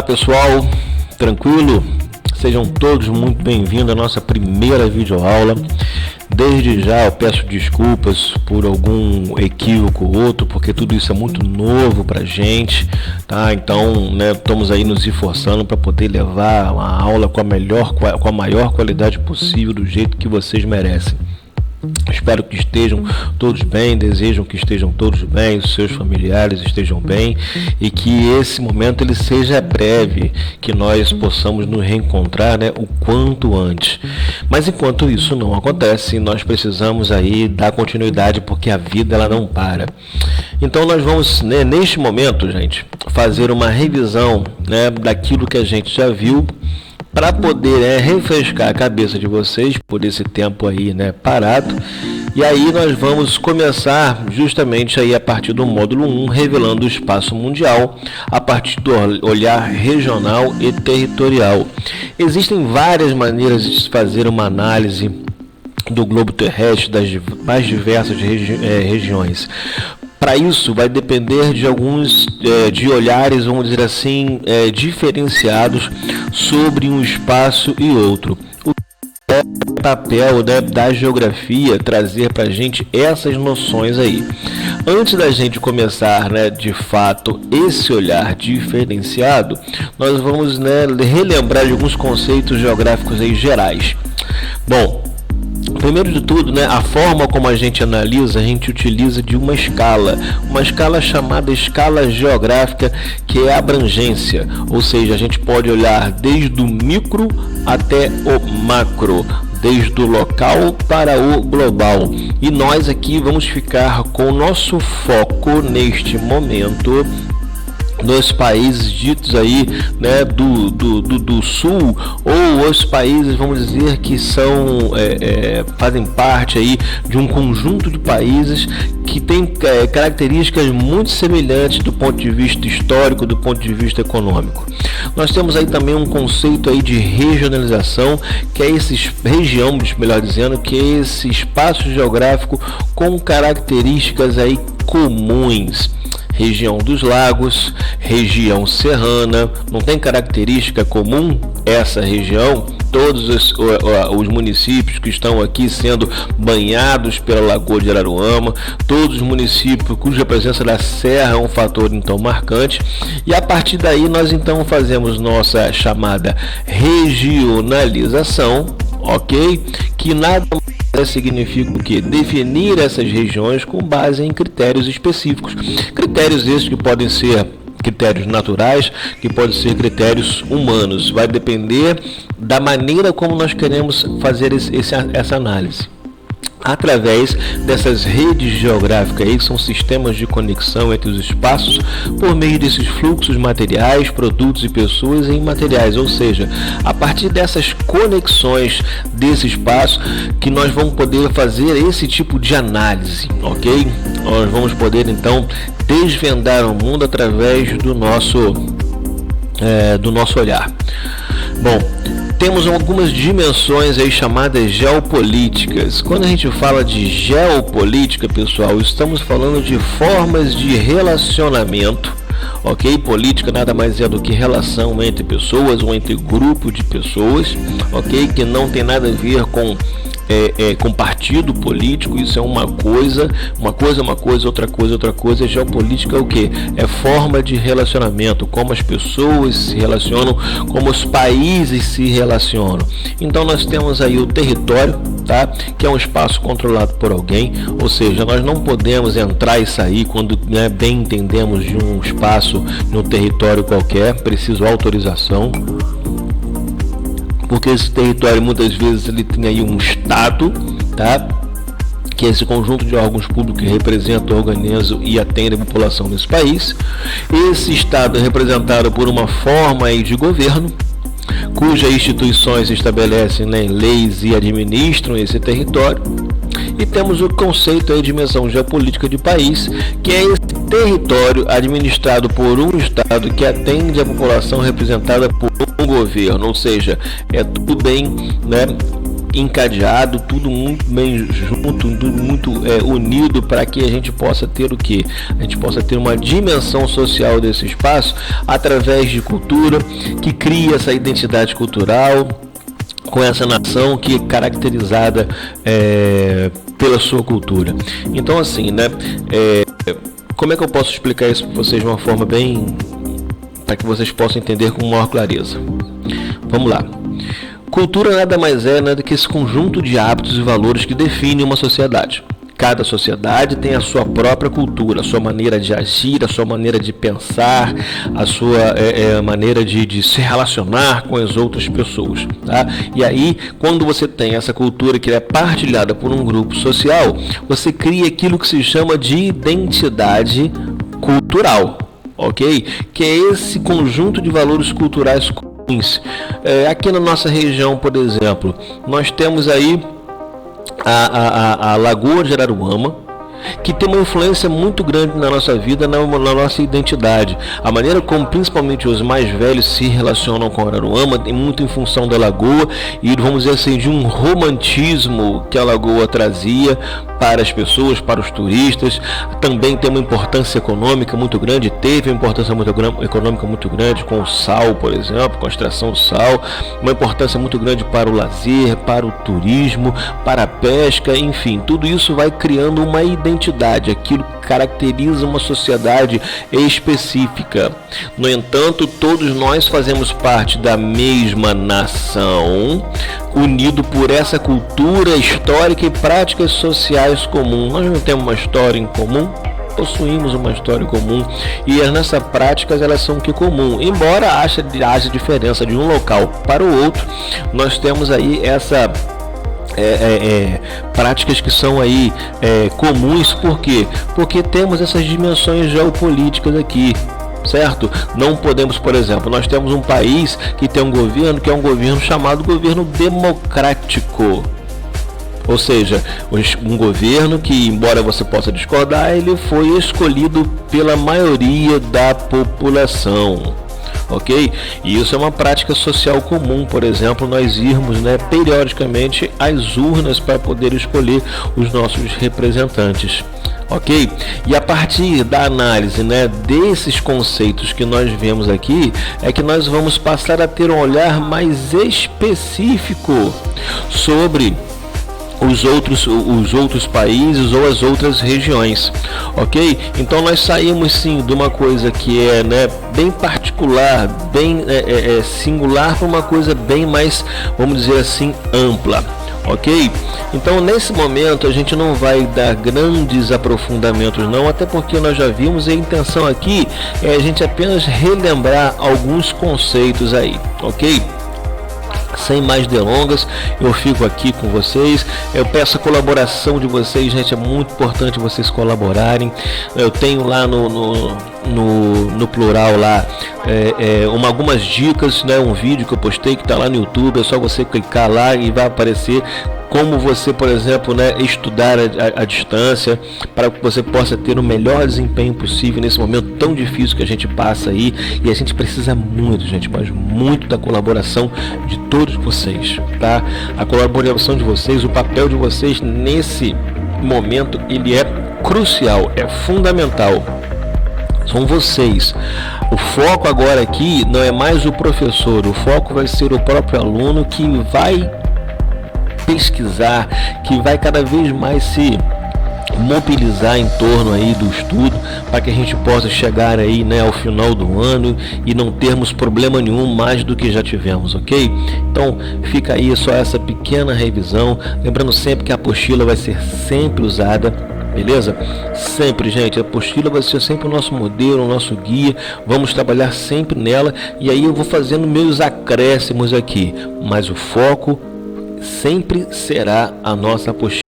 pessoal, tranquilo? Sejam todos muito bem-vindos à nossa primeira videoaula. Desde já eu peço desculpas por algum equívoco ou outro, porque tudo isso é muito novo pra gente, tá? Então, estamos aí nos esforçando para poder levar uma aula com a maior qualidade possível, do jeito que vocês merecem. Espero que estejam todos bem, desejam que estejam todos bem, os seus familiares estejam bem e que esse momento ele seja breve, que nós possamos nos reencontrar, o quanto antes. Mas enquanto isso não acontece, nós precisamos aí dar continuidade, porque a vida ela não para. Então nós vamos, neste momento, gente, fazer uma revisão, daquilo que a gente já viu, para poder refrescar a cabeça de vocês por esse tempo aí, parado. E aí nós vamos começar justamente aí a partir do módulo 1, revelando o espaço mundial a partir do olhar regional e territorial. Existem várias maneiras de se fazer uma análise do globo terrestre, das mais diversas regiões. Para isso vai depender de alguns de olhares, vamos dizer assim, diferenciados sobre um espaço e outro. O papel da geografia trazer para a gente essas noções aí. Antes da gente começar, de fato, esse olhar diferenciado, nós vamos relembrar de alguns conceitos geográficos aí gerais. Bom, primeiro de tudo, a forma como a gente analisa, a gente utiliza de uma escala chamada escala geográfica, que é a abrangência, ou seja, a gente pode olhar desde o micro até o macro, desde o local para o global. E nós aqui vamos ficar com o nosso foco neste momento nos países ditos aí, do sul, ou os países, vamos dizer, que são fazem parte aí de um conjunto de países que tem características muito semelhantes do ponto de vista histórico, do ponto de vista econômico. Nós temos aí também um conceito aí de regionalização, que é melhor dizendo, que é esse espaço geográfico com características aí comuns. Região dos lagos, região serrana, não tem característica comum essa região? Todos os municípios que estão aqui sendo banhados pela Lagoa de Araruama, todos os municípios cuja presença da serra é um fator então marcante, e a partir daí nós então fazemos nossa chamada regionalização, ok? Que nada significa o que? Definir essas regiões com base em critérios específicos. Critérios esses que podem ser critérios naturais, que podem ser critérios humanos. Vai depender da maneira como nós queremos fazer essa análise. Através dessas redes geográficas aí, que são sistemas de conexão entre os espaços, por meio desses fluxos materiais, produtos e pessoas em materiais, ou seja, a partir dessas conexões desse espaço que nós vamos poder fazer esse tipo de análise, ok? Nós vamos poder então desvendar o mundo através do nosso olhar. Bom, temos algumas dimensões aí chamadas geopolíticas. Quando a gente fala de geopolítica, pessoal, estamos falando de formas de relacionamento, ok? Política nada mais é do que relação entre pessoas ou entre grupo de pessoas, ok? Que não tem nada a ver com partido político. Isso é uma coisa, outra coisa. Geopolítica é o que? É forma de relacionamento, como as pessoas se relacionam, como os países se relacionam. Então nós temos aí o território, tá? Que é um espaço controlado por alguém, ou seja, nós não podemos entrar e sair quando bem entendemos de um espaço, de um território qualquer, preciso autorização. Porque esse território muitas vezes ele tem aí um estado, tá? Que é esse conjunto de órgãos públicos que representam, organizam e atendem a população desse país. Esse estado é representado por uma forma aí de governo, cujas instituições estabelecem leis e administram esse território. E temos o conceito aí de dimensão geopolítica de país, que é esse território administrado por um estado que atende a população representada por um governo, ou seja, é tudo bem, encadeado, tudo muito bem junto, tudo muito unido, para que a gente possa ter o quê? A gente possa ter uma dimensão social desse espaço através de cultura, que cria essa identidade cultural com essa nação que é caracterizada pela sua cultura. Então, assim, né? Como é que eu posso explicar isso para vocês de uma forma bem, para que vocês possam entender com maior clareza? Vamos lá. Cultura nada mais é, né, do que esse conjunto de hábitos e valores que define uma sociedade. Cada sociedade tem a sua própria cultura, a sua maneira de agir, a sua maneira de pensar, a sua maneira de se relacionar com as outras pessoas. Tá? E aí, quando você tem essa cultura que é partilhada por um grupo social, você cria aquilo que se chama de identidade cultural, ok? Que é esse conjunto de valores culturais comuns. Aqui na nossa região, por exemplo, nós temos aí a Lagoa de Araruama, que tem uma influência muito grande na nossa vida, na nossa identidade. A maneira como principalmente os mais velhos se relacionam com Araruama tem muito em função da lagoa e, vamos dizer assim, de um romantismo que a lagoa trazia para as pessoas, para os turistas. Também tem uma importância econômica muito grande, teve uma importância econômica muito grande com o sal, por exemplo, com a extração do sal, uma importância muito grande para o lazer, para o turismo, para a pesca, enfim, tudo isso vai criando uma identidade, aquilo que caracteriza uma sociedade específica. No entanto, todos nós fazemos parte da mesma nação, unido por essa cultura histórica e práticas sociais comuns. Nós não temos uma história em comum? Possuímos uma história comum, e nessas práticas elas são que comum, embora haja diferença de um local para o outro. Nós temos aí essa práticas que são aí comuns. Por quê? Porque temos essas dimensões geopolíticas aqui, certo? Não podemos, por exemplo, nós temos um país que tem um governo que é um governo chamado governo democrático. Ou seja, um governo que, embora você possa discordar, ele foi escolhido pela maioria da população. Ok? E isso é uma prática social comum, por exemplo, nós irmos, né, periodicamente às urnas para poder escolher os nossos representantes. Ok? E a partir da análise, né, desses conceitos que nós vemos aqui, é que nós vamos passar a ter um olhar mais específico sobre os outros países ou as outras regiões, ok? Então nós saímos sim de uma coisa que é, né, bem particular, bem singular, para uma coisa bem mais, vamos dizer assim, ampla, ok? Então nesse momento a gente não vai dar grandes aprofundamentos não, até porque nós já vimos, e a intenção aqui é a gente apenas relembrar alguns conceitos aí, ok? Sem mais delongas, eu fico aqui com vocês. Eu peço a colaboração de vocês, gente. É muito importante vocês colaborarem. Eu tenho lá no plural lá algumas dicas, né? Um vídeo que eu postei que está lá no YouTube. É só você clicar lá e vai aparecer como você, por exemplo, né, estudar à distância, para que você possa ter o melhor desempenho possível nesse momento tão difícil que a gente passa aí. E a gente precisa muito, gente, mas muito da colaboração de todos vocês, tá? A colaboração de vocês, o papel de vocês nesse momento, ele é crucial, é fundamental. São vocês. O foco agora aqui não é mais o professor, o foco vai ser o próprio aluno, que vai pesquisar, que vai cada vez mais se mobilizar em torno aí do estudo, para que a gente possa chegar aí, né, ao final do ano e não termos problema nenhum mais do que já tivemos, ok? Então fica aí só essa pequena revisão, lembrando sempre que a apostila vai ser sempre usada, beleza? Sempre, gente, a apostila vai ser sempre o nosso modelo, o nosso guia, vamos trabalhar sempre nela, e aí eu vou fazendo meus acréscimos aqui, mas o foco sempre será a nossa apostila.